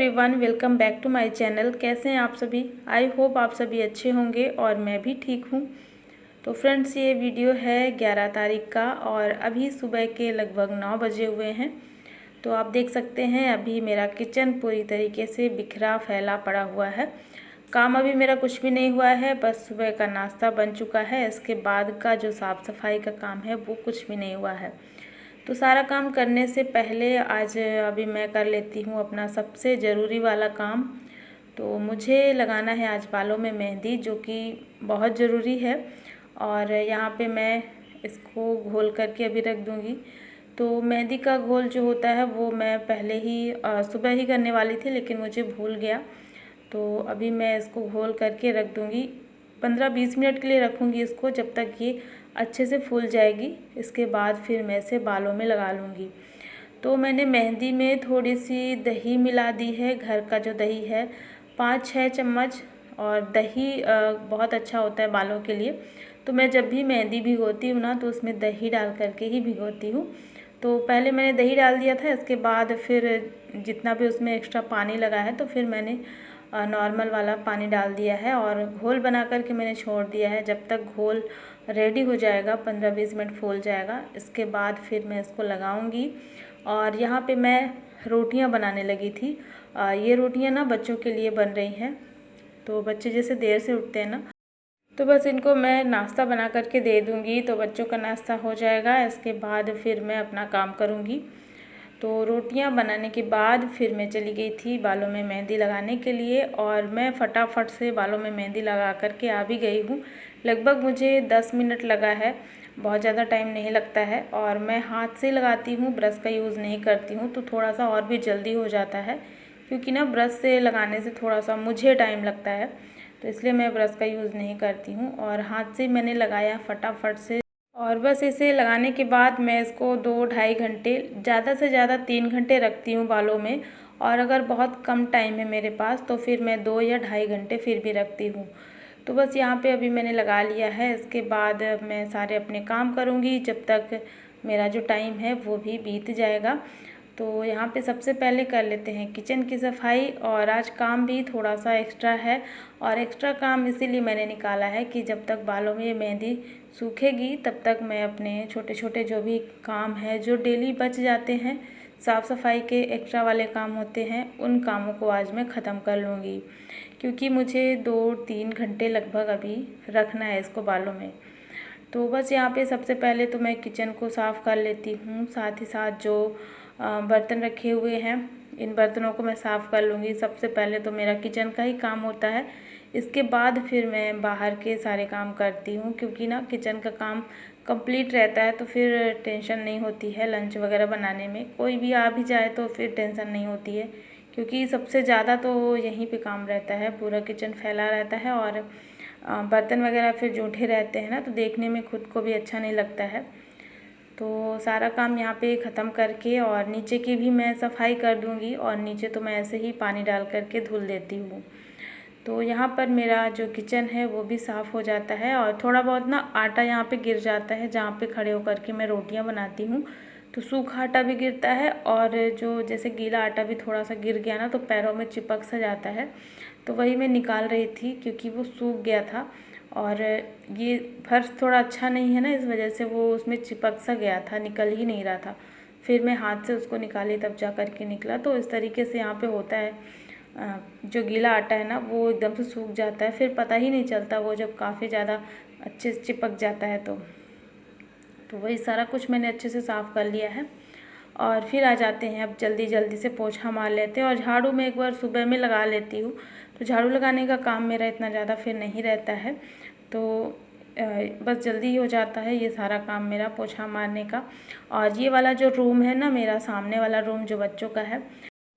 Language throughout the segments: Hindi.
Everyone, welcome back to my channel. कैसे हैं आप सभी? आई होप आप सभी अच्छे होंगे और मैं भी ठीक हूँ। तो फ्रेंड्स, ये वीडियो है 11 तारीख का और अभी सुबह के लगभग 9 बजे हुए हैं। तो आप देख सकते हैं अभी मेरा किचन पूरी तरीके से बिखरा फैला पड़ा हुआ है। काम अभी मेरा कुछ भी नहीं हुआ है, बस सुबह का नाश्ता बन चुका है। इसके बाद का जो साफ़ सफाई का काम है वो कुछ भी नहीं हुआ है। तो सारा काम करने से पहले आज अभी मैं कर लेती हूँ अपना सबसे ज़रूरी वाला काम। तो मुझे लगाना है आज बालों में मेहंदी, जो कि बहुत ज़रूरी है। और यहाँ पे मैं इसको घोल करके अभी रख दूँगी। तो मेहंदी का घोल जो होता है वो मैं पहले ही सुबह ही करने वाली थी, लेकिन मुझे भूल गया। तो अभी मैं इसको घोल करके रख दूँगी। 15-20 मिनट के लिए रखूँगी इसको, जब तक ये अच्छे से फूल जाएगी। इसके बाद फिर मैं इसे बालों में लगा लूँगी। तो मैंने मेहंदी में थोड़ी सी दही मिला दी है, घर का जो दही है 5-6 चम्मच। और दही बहुत अच्छा होता है बालों के लिए। तो मैं जब भी मेहंदी भिगोती हूँ ना, तो उसमें दही डाल करके ही भिगोती हूँ। तो पहले मैंने दही डाल दिया था, इसके बाद फिर जितना भी उसमें एक्स्ट्रा पानी लगा है तो फिर मैंने नॉर्मल वाला पानी डाल दिया है और घोल बना करके मैंने छोड़ दिया है। जब तक घोल रेडी हो जाएगा, 15-20 मिनट फूल जाएगा, इसके बाद फिर मैं इसको लगाऊंगी। और यहाँ पे मैं रोटियां बनाने लगी थी। ये रोटियां ना बच्चों के लिए बन रही हैं। तो बच्चे जैसे देर से उठते हैं ना, तो बस इनको मैं नाश्ता बना करके दे दूँगी, तो बच्चों का नाश्ता हो जाएगा। इसके बाद फिर मैं अपना काम करूँगी। तो रोटियां बनाने के बाद फिर मैं चली गई थी बालों में मेहंदी लगाने के लिए, और मैं फटाफट से बालों में मेहंदी लगा करके आ भी गई हूँ। लगभग मुझे 10 मिनट लगा है, बहुत ज़्यादा टाइम नहीं लगता है। और मैं हाथ से लगाती हूँ, ब्रश का यूज़ नहीं करती हूँ, तो थोड़ा सा और भी जल्दी हो जाता है। क्योंकि ना ब्रश से लगाने से थोड़ा सा मुझे टाइम लगता है, तो इसलिए मैं ब्रश का यूज़ नहीं करती हूँ। और हाथ से मैंने लगाया फटाफट से। और बस इसे लगाने के बाद मैं इसको 2-2.5 घंटे, ज़्यादा से ज़्यादा 3 घंटे रखती हूँ बालों में। और अगर बहुत कम टाइम है मेरे पास तो फिर मैं 2 या 2.5 घंटे फिर भी रखती हूँ। तो बस यहाँ पे अभी मैंने लगा लिया है। इसके बाद मैं सारे अपने काम करूँगी, जब तक मेरा जो टाइम है वो भी बीत जाएगा। तो यहाँ पे सबसे पहले कर लेते हैं किचन की सफाई। और आज काम भी थोड़ा सा एक्स्ट्रा है, और एक्स्ट्रा काम इसीलिए मैंने निकाला है कि जब तक बालों में ये मेहंदी सूखेगी तब तक मैं अपने छोटे छोटे जो भी काम है, जो डेली बच जाते हैं, साफ़ सफाई के एक्स्ट्रा वाले काम होते हैं, उन कामों को आज मैं ख़त्म कर लूँगी। क्योंकि मुझे 2-3 घंटे लगभग अभी रखना है इसको बालों में। तो बस यहाँ पे सबसे पहले तो मैं किचन को साफ़ कर लेती हूँ। साथ ही साथ जो बर्तन रखे हुए हैं, इन बर्तनों को मैं साफ़ कर लूँगी। सबसे पहले तो मेरा किचन का ही काम होता है, इसके बाद फिर मैं बाहर के सारे काम करती हूँ। क्योंकि ना किचन का काम कंप्लीट रहता है तो फिर टेंशन नहीं होती है लंच वगैरह बनाने में। कोई भी आ भी जाए तो फिर टेंशन नहीं होती है, क्योंकि सबसे ज़्यादा तो यहीं पे काम रहता है, पूरा किचन फैला रहता है। और बर्तन वगैरह फिर जूठे रहते हैं ना, तो देखने में खुद को भी अच्छा नहीं लगता है। तो सारा काम यहाँ पे ख़त्म करके और नीचे की भी मैं सफाई कर दूँगी। और नीचे तो मैं ऐसे ही पानी डाल करके धुल देती हूँ। तो यहाँ पर मेरा जो किचन है वो भी साफ़ हो जाता है। और थोड़ा बहुत ना आटा यहाँ पे गिर जाता है, जहाँ पे खड़े होकर के मैं रोटियाँ बनाती हूँ, तो सूखा आटा भी गिरता है। और जो जैसे गीला आटा भी थोड़ा सा गिर गया ना, तो पैरों में चिपक सा जाता है। तो वही मैं निकाल रही थी, क्योंकि वो सूख गया था। और ये फर्श थोड़ा अच्छा नहीं है ना, इस वजह से वो उसमें चिपक सा गया था, निकल ही नहीं रहा था। फिर मैं हाथ से उसको निकाली, तब जा कर के निकला। तो इस तरीके से यहाँ पे होता है। जो गीला आटा है ना, वो एकदम से सूख जाता है, फिर पता ही नहीं चलता वो जब काफ़ी ज़्यादा अच्छे से चिपक जाता है। तो वही सारा कुछ मैंने अच्छे से साफ़ कर लिया है। और फिर आ जाते हैं, अब जल्दी जल्दी से पोछा मार लेते हैं। और झाड़ू में एक बार सुबह में लगा लेती हूँ, तो झाड़ू लगाने का काम मेरा इतना ज़्यादा फिर नहीं रहता है। तो बस जल्दी ही हो जाता है ये सारा काम मेरा पोछा मारने का। और ये वाला जो रूम है ना, मेरा सामने वाला रूम जो बच्चों का है,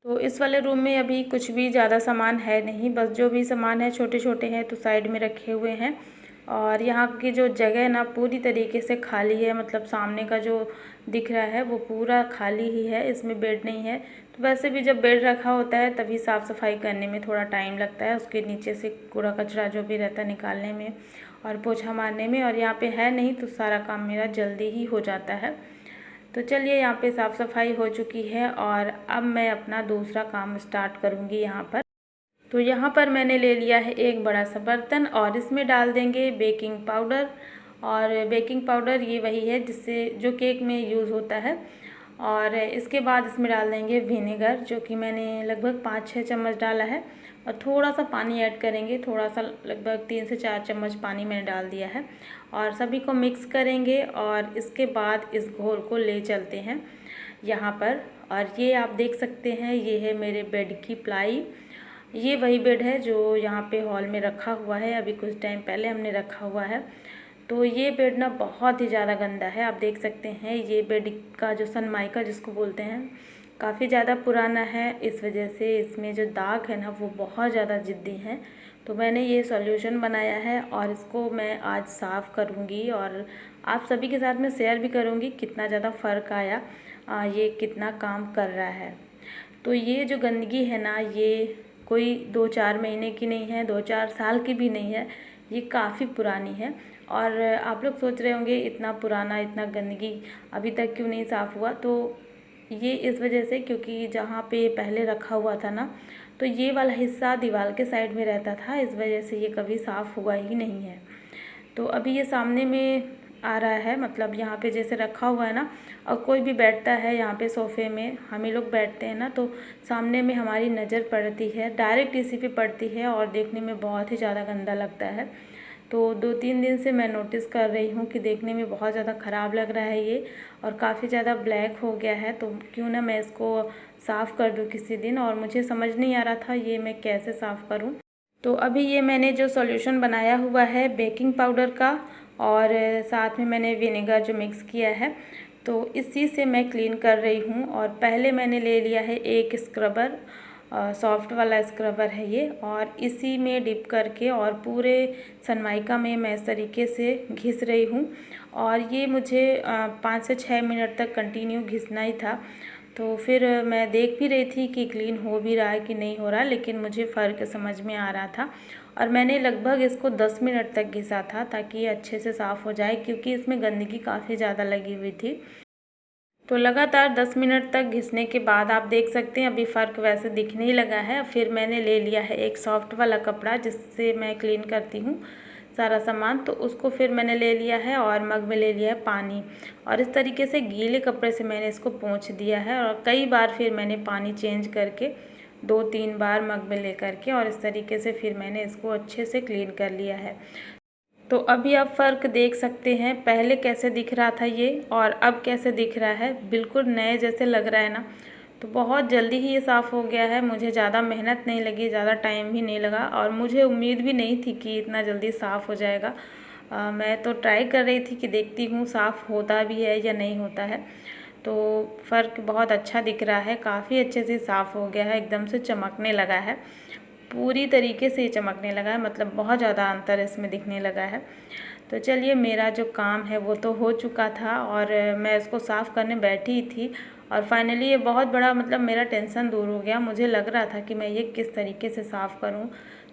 तो इस वाले रूम में अभी कुछ भी ज़्यादा सामान है नहीं। बस जो भी सामान है छोटे छोटे हैं, तो साइड में रखे हुए हैं। और यहाँ की जो जगह है ना, पूरी तरीके से खाली है। मतलब सामने का जो दिख रहा है वो पूरा खाली ही है, इसमें बेड नहीं है। तो वैसे भी जब बेड रखा होता है तभी साफ़ सफाई करने में थोड़ा टाइम लगता है, उसके नीचे से कूड़ा कचरा जो भी रहता है निकालने में और पोछा मारने में। और यहाँ पे है नहीं, तो सारा काम मेरा जल्दी ही हो जाता है। तो चलिए यहाँ पे साफ़ सफाई हो चुकी है और अब मैं अपना दूसरा काम स्टार्ट करूँगी यहाँ पर। तो यहाँ पर मैंने ले लिया है एक बड़ा सा बर्तन और इसमें डाल देंगे बेकिंग पाउडर। और बेकिंग पाउडर ये वही है जिससे जो केक में यूज़ होता है। और इसके बाद इसमें डाल देंगे विनेगर, जो कि मैंने लगभग 5-6 चम्मच डाला है। और थोड़ा सा पानी ऐड करेंगे, थोड़ा सा लगभग 3 से 4 चम्मच पानी मैंने डाल दिया है। और सभी को मिक्स करेंगे और इसके बाद इस घोल को ले चलते हैं यहाँ पर। और ये आप देख सकते हैं, ये है मेरे बेड की प्लाई। ये वही बेड है जो यहाँ पे हॉल में रखा हुआ है, अभी कुछ टाइम पहले हमने रखा हुआ है। तो ये बेड ना बहुत ही ज़्यादा गंदा है, आप देख सकते हैं। ये बेड का जो सनमाइका जिसको बोलते हैं, काफ़ी ज़्यादा पुराना है। इस वजह से इसमें जो दाग है ना वो बहुत ज़्यादा ज़िद्दी हैं। तो मैंने ये सॉल्यूशन बनाया है और इसको मैं आज साफ़ करूँगी और आप सभी के साथ में शेयर भी करूँगी कितना ज़्यादा फ़र्क आया, ये कितना काम कर रहा है। तो ये जो गंदगी है ना, ये कोई 2-4 महीने की नहीं है, 2-4 साल की भी नहीं है, ये काफ़ी पुरानी है। और आप लोग सोच रहे होंगे इतना पुराना, इतना गंदगी अभी तक क्यों नहीं साफ़ हुआ। तो ये इस वजह से, क्योंकि जहाँ पे पहले रखा हुआ था ना, तो ये वाला हिस्सा दीवार के साइड में रहता था, इस वजह से ये कभी साफ़ हुआ ही नहीं है। तो अभी ये सामने में आ रहा है, मतलब यहाँ पे जैसे रखा हुआ है ना, और कोई भी बैठता है यहाँ पे सोफ़े में, हम ही लोग बैठते हैं ना, तो सामने में हमारी नज़र पड़ती है, डायरेक्ट इसी पे पड़ती है और देखने में बहुत ही ज़्यादा गंदा लगता है। तो 2-3 दिन से मैं नोटिस कर रही हूँ कि देखने में बहुत ज़्यादा ख़राब लग रहा है ये, और काफ़ी ज़्यादा ब्लैक हो गया है। तो क्यों ना मैं इसको साफ़ कर दूँ किसी दिन, और मुझे समझ नहीं आ रहा था ये मैं कैसे साफ़ करूँ। तो अभी ये मैंने जो सॉल्यूशन बनाया हुआ है बेकिंग पाउडर का, और साथ में मैंने विनेगर जो मिक्स किया है, तो इसी से मैं क्लीन कर रही हूँ। और पहले मैंने ले लिया है एक स्क्रबर, सॉफ्ट वाला स्क्रबर है ये, और इसी में डिप करके और पूरे सनमाइका में मैं इस तरीके से घिस रही हूँ। और ये मुझे 5 से 6 मिनट तक कंटिन्यू घिसना ही था। तो फिर मैं देख भी रही थी कि क्लीन हो भी रहा है कि नहीं हो रहा, लेकिन मुझे फ़र्क समझ में आ रहा था। और मैंने लगभग इसको 10 मिनट तक घिसा था ताकि ये अच्छे से साफ़ हो जाए, क्योंकि इसमें गंदगी काफ़ी ज़्यादा लगी हुई थी। तो लगातार 10 मिनट तक घिसने के बाद आप देख सकते हैं अभी फ़र्क वैसे दिखने ही लगा है। फिर मैंने ले लिया है एक सॉफ्ट वाला कपड़ा जिससे मैं क्लीन करती हूँ सारा सामान, तो उसको फिर मैंने ले लिया है और मग में ले लिया है पानी, और इस तरीके से गीले कपड़े से मैंने इसको पोंछ दिया है। और कई बार फिर मैंने पानी चेंज करके 2-3 बार मग में ले करके, और इस तरीके से फिर मैंने इसको अच्छे से क्लीन कर लिया है। तो अभी आप फ़र्क देख सकते हैं, पहले कैसे दिख रहा था ये और अब कैसे दिख रहा है, बिल्कुल नए जैसे लग रहा है ना। तो बहुत जल्दी ही ये साफ़ हो गया है, मुझे ज़्यादा मेहनत नहीं लगी, ज़्यादा टाइम भी नहीं लगा, और मुझे उम्मीद भी नहीं थी कि इतना जल्दी साफ़ हो जाएगा। मैं तो ट्राई कर रही थी कि देखती हूँ साफ़ होता भी है या नहीं होता है। तो फ़र्क बहुत अच्छा दिख रहा है, काफ़ी अच्छे से साफ़ हो गया है, एकदम से चमकने लगा है, पूरी तरीके से चमकने लगा है, मतलब बहुत ज़्यादा अंतर इसमें दिखने लगा है। तो चलिए, मेरा जो काम है वो तो हो चुका था और मैं इसको साफ़ करने बैठी थी, और फाइनली ये बहुत बड़ा, मतलब मेरा टेंशन दूर हो गया। मुझे लग रहा था कि मैं ये किस तरीके से साफ़ करूं।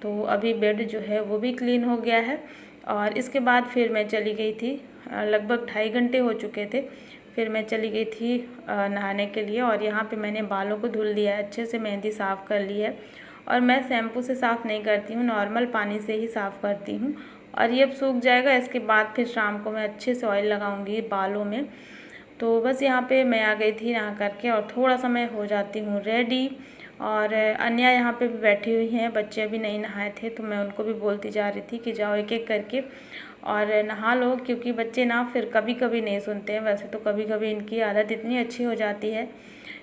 तो अभी बेड जो है वो भी क्लीन हो गया है। और इसके बाद फिर मैं चली गई थी, लगभग 2.5 घंटे हो चुके थे, फिर मैं चली गई थी नहाने के लिए। और यहाँ पे मैंने बालों को धुल लिया है, अच्छे से मेहंदी साफ़ कर ली है। और मैं शैम्पू से साफ़ नहीं करती हूँ, नॉर्मल पानी से ही साफ़ करती हूँ। और ये अब सूख जाएगा, इसके बाद फिर शाम को मैं अच्छे से ऑयल लगाऊंगी बालों में। तो बस यहाँ पे मैं आ गई थी नहा करके, और थोड़ा सा मैं हो जाती हूँ रेडी। और अन्या यहाँ पे भी बैठी हुई हैं, बच्चे अभी नहीं नहाए थे, तो मैं उनको भी बोलती जा रही थी कि जाओ एक एक करके और नहा लो, क्योंकि बच्चे ना फिर कभी कभी नहीं सुनते हैं। वैसे तो कभी कभी इनकी आदत इतनी अच्छी हो जाती है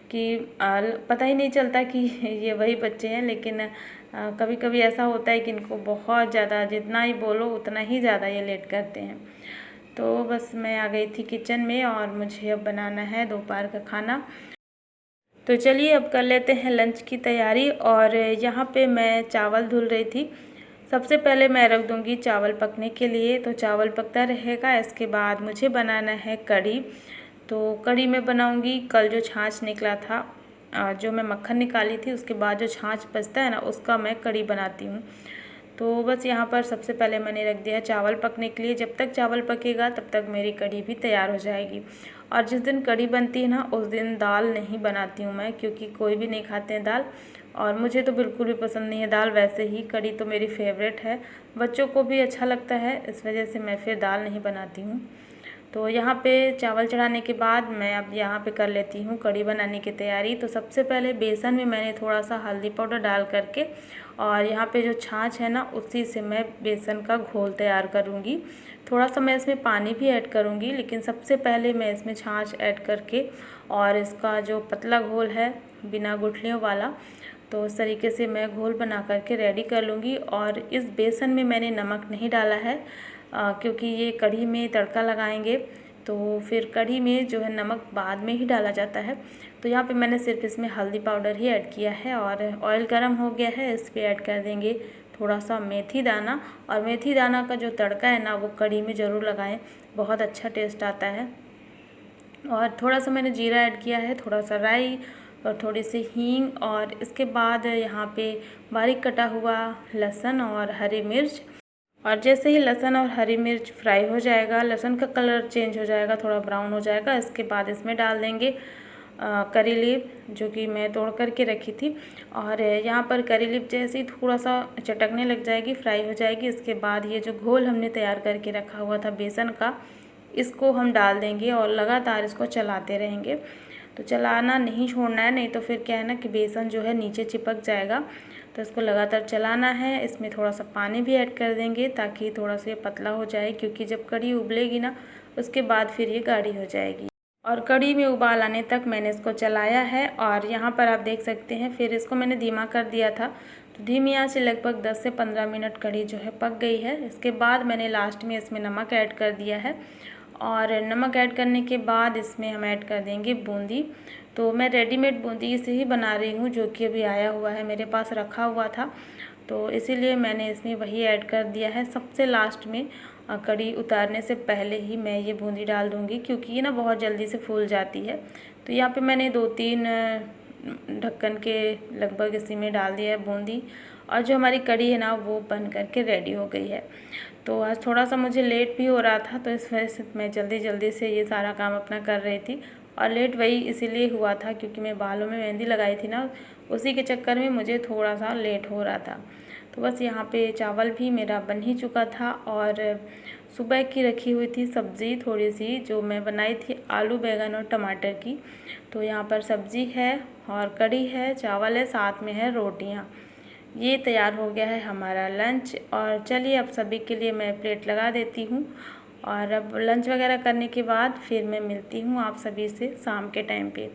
कि पता ही नहीं चलता कि ये वही बच्चे हैं, लेकिन कभी कभी ऐसा होता है कि इनको बहुत ज़्यादा, जितना ही बोलो उतना ही ज़्यादा ये लेट करते हैं। तो बस मैं आ गई थी किचन में, और मुझे अब बनाना है दोपहर का खाना। तो चलिए अब कर लेते हैं लंच की तैयारी। और यहाँ पे मैं चावल धुल रही थी। सबसे पहले मैं रख दूँगी चावल पकने के लिए, तो चावल पकता रहेगा। इसके बाद मुझे बनाना है कढ़ी। तो कढ़ी मैं बनाऊँगी, कल जो छाछ निकला था, जो मैं मक्खन निकाली थी उसके बाद जो छाछ बचता है ना, उसका मैं कढ़ी बनाती हूँ। तो बस यहाँ पर सबसे पहले मैंने रख दिया चावल पकने के लिए। जब तक चावल पकेगा तब तक मेरी कढ़ी भी तैयार हो जाएगी। और जिस दिन कढ़ी बनती है ना उस दिन दाल नहीं बनाती हूँ मैं, क्योंकि कोई भी नहीं खाते हैं दाल, और मुझे तो बिल्कुल भी पसंद नहीं है दाल। वैसे ही कढ़ी तो मेरी फेवरेट है, बच्चों को भी अच्छा लगता है, इस वजह से मैं फिर दाल नहीं बनाती हूँ। तो यहाँ पे चावल चढ़ाने के बाद मैं अब यहाँ पे कर लेती हूँ कढ़ी बनाने की तैयारी। तो सबसे पहले बेसन में मैंने थोड़ा सा हल्दी पाउडर डाल करके, और यहाँ पे जो छाछ है ना उसी से मैं बेसन का घोल तैयार करूँगी। थोड़ा सा मैं इसमें पानी भी ऐड करूँगी, लेकिन सबसे पहले मैं इसमें छाछ ऐड करके और इसका जो पतला घोल है बिना गुठलियों वाला, तो इस तरीके से मैं घोल बना करके रेडी कर लूँगी। और इस बेसन में मैंने नमक नहीं डाला है, क्योंकि ये कढ़ी में तड़का लगाएंगे तो फिर कढ़ी में जो है नमक बाद में ही डाला जाता है। तो यहाँ पे मैंने सिर्फ इसमें हल्दी पाउडर ही ऐड किया है। और ऑयल गर्म हो गया है, इस पर ऐड कर देंगे थोड़ा सा मेथी दाना। और मेथी दाना का जो तड़का है ना वो कढ़ी में ज़रूर लगाएं, बहुत अच्छा टेस्ट आता है। और थोड़ा सा मैंने जीरा ऐड किया है, थोड़ा सा राई और थोड़ी सी हींग, और इसके बाद यहाँ पे बारीक कटा हुआ लहसुन और हरी मिर्च। और जैसे ही लहसुन और हरी मिर्च फ्राई हो जाएगा, लहसुन का कलर चेंज हो जाएगा, थोड़ा ब्राउन हो जाएगा, इसके बाद इसमें डाल देंगे करी लीफ, जो कि मैं तोड़ करके रखी थी। और यहाँ पर करी लीफ जैसे ही थोड़ा सा चटकने लग जाएगी, फ्राई हो जाएगी, इसके बाद ये जो घोल हमने तैयार करके रखा हुआ था बेसन का, इसको हम डाल देंगे और लगातार इसको चलाते रहेंगे। तो चलाना नहीं छोड़ना है, नहीं तो फिर क्या है ना कि बेसन जो है नीचे चिपक जाएगा। तो इसको लगातार चलाना है। इसमें थोड़ा सा पानी भी ऐड कर देंगे ताकि थोड़ा सा ये पतला हो जाए, क्योंकि जब कढ़ी उबलेगी ना उसके बाद फिर ये गाढ़ी हो जाएगी। और कढ़ी में उबाल आने तक मैंने इसको चलाया है। और यहाँ पर आप देख सकते हैं फिर इसको मैंने धीमा कर दिया था, तो धीमी आंच से लगभग 10 से 15 मिनट कढ़ी जो है पक गई है। इसके बाद मैंने लास्ट में इसमें नमक ऐड कर दिया है। और नमक ऐड करने के बाद इसमें हम ऐड कर देंगे बूंदी। तो मैं रेडीमेड बूंदी से ही बना रही हूँ, जो कि अभी आया हुआ है, मेरे पास रखा हुआ था, तो इसीलिए मैंने इसमें वही ऐड कर दिया है। सबसे लास्ट में कढ़ी उतारने से पहले ही मैं ये बूंदी डाल दूँगी, क्योंकि ये ना बहुत जल्दी से फूल जाती है। तो यहाँ पे मैंने 2-3 ढक्कन के लगभग इसी में डाल दिया है बूंदी। और जो हमारी कढ़ी है ना वो बन करके रेडी हो गई है। तो आज थोड़ा सा मुझे लेट भी हो रहा था, तो इस वजह से मैं जल्दी जल्दी से ये सारा काम अपना कर रही थी। और लेट वही इसीलिए हुआ था क्योंकि मैं बालों में मेहंदी लगाई थी ना, उसी के चक्कर में मुझे थोड़ा सा लेट हो रहा था। तो बस यहाँ पे चावल भी मेरा बन ही चुका था। और सुबह की रखी हुई थी सब्ज़ी थोड़ी सी, जो मैं बनाई थी आलू बैंगन और टमाटर की। तो यहाँ पर सब्ज़ी है और कढ़ी है, चावल है, साथ में है रोटियाँ। ये तैयार हो गया है हमारा लंच। और चलिए अब सभी के लिए मैं प्लेट लगा देती हूँ। और अब लंच वगैरह करने के बाद फिर मैं मिलती हूँ आप सभी से शाम के टाइम पे।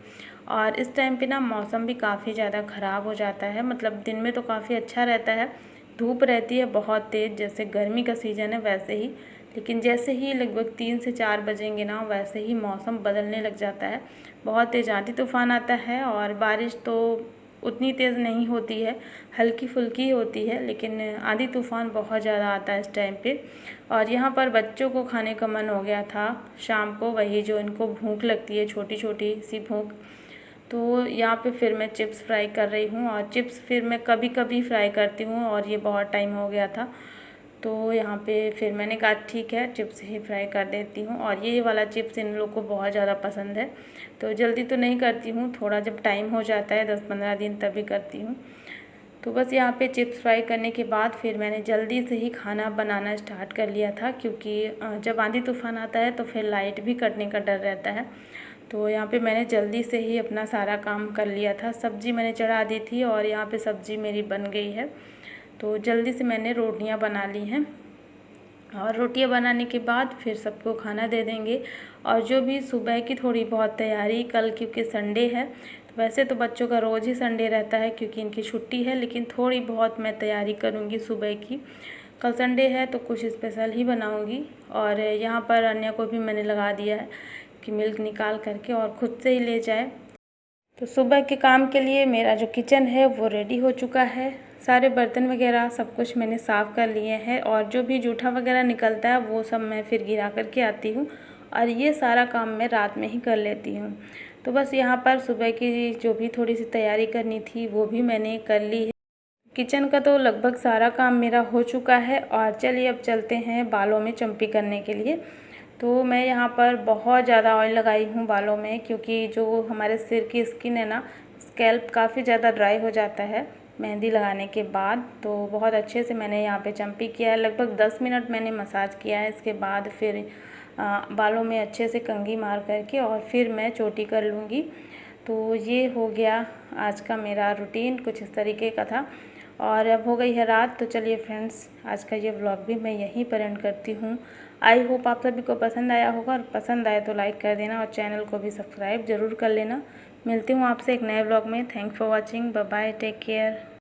और इस टाइम पे ना मौसम भी काफ़ी ज़्यादा ख़राब हो जाता है, मतलब दिन में तो काफ़ी अच्छा रहता है, धूप रहती है बहुत तेज़, जैसे गर्मी का सीज़न है वैसे ही। लेकिन जैसे ही लगभग 3 से 4 बजेंगे ना वैसे ही मौसम बदलने लग जाता है, बहुत तेज़ आंधी तूफ़ान आता है। और बारिश तो उतनी तेज़ नहीं होती है, हल्की फुल्की होती है, लेकिन आंधी तूफ़ान बहुत ज़्यादा आता है इस टाइम पे। और यहाँ पर बच्चों को खाने का मन हो गया था शाम को, वही जो इनको भूख लगती है, छोटी छोटी सी भूख। तो यहाँ पे फिर मैं चिप्स फ्राई कर रही हूँ। और चिप्स फिर मैं कभी कभी फ्राई करती हूँ, और ये बहुत टाइम हो गया था, तो यहाँ पे फिर मैंने कहा ठीक है चिप्स ही फ्राई कर देती हूँ। और ये वाला चिप्स इन लोग को बहुत ज़्यादा पसंद है, तो जल्दी तो नहीं करती हूँ, थोड़ा जब टाइम हो जाता है 10-15 दिन तभी करती हूँ। तो बस यहाँ पे चिप्स फ्राई करने के बाद फिर मैंने जल्दी से ही खाना बनाना स्टार्ट कर लिया था, क्योंकि जब आंधी तूफ़ान आता है तो फिर लाइट भी कटने का डर रहता है। तो यहाँ पे मैंने जल्दी से ही अपना सारा काम कर लिया था। सब्ज़ी मैंने चढ़ा दी थी और यहाँ पे सब्ज़ी मेरी बन गई है, तो जल्दी से मैंने रोटियाँ बना ली हैं। और रोटियाँ बनाने के बाद फिर सबको खाना दे देंगे। और जो भी सुबह की थोड़ी बहुत तैयारी, कल क्योंकि संडे है, तो वैसे तो बच्चों का रोज़ ही संडे रहता है क्योंकि इनकी छुट्टी है, लेकिन थोड़ी बहुत मैं तैयारी करूँगी सुबह की। कल संडे है तो कुछ स्पेशल ही बनाऊँगी। और यहाँ पर अन्य को भी मैंने लगा दिया है कि मिल्क निकाल करके और ख़ुद से ही ले जाए। तो सुबह के काम के लिए मेरा जो किचन है वो रेडी हो चुका है। सारे बर्तन वगैरह सब कुछ मैंने साफ़ कर लिए हैं, और जो भी जूठा वगैरह निकलता है वो सब मैं फिर गिरा करके आती हूँ। और ये सारा काम मैं रात में ही कर लेती हूँ। तो बस यहाँ पर सुबह की जो भी थोड़ी सी तैयारी करनी थी वो भी मैंने कर ली है। किचन का तो लगभग सारा काम मेरा हो चुका है और चलिए अब चलते हैं बालों में चम्पी करने के लिए। तो मैं यहाँ पर बहुत ज़्यादा ऑयल लगाई हूँ बालों में, क्योंकि जो हमारे सिर की स्किन है ना, स्कैल्प काफ़ी ज़्यादा ड्राई हो जाता है मेहंदी लगाने के बाद। तो बहुत अच्छे से मैंने यहाँ पे चम्पी किया है, लगभग 10 मिनट मैंने मसाज किया है। इसके बाद फिर बालों में अच्छे से कंघी मार करके और फिर मैं चोटी कर लूँगी। तो ये हो गया आज का मेरा रूटीन, कुछ इस तरीके का था। और अब हो गई है रात, तो चलिए फ्रेंड्स आज का ये व्लॉग भी मैं यहीं पर एंड करती हूँ। आई होप आप सभी को पसंद आया होगा, और पसंद आए तो लाइक कर देना और चैनल को भी सब्सक्राइब ज़रूर कर लेना। मिलती हूँ आपसे एक नए व्लॉग में। Thanks for watching, bye bye, take care.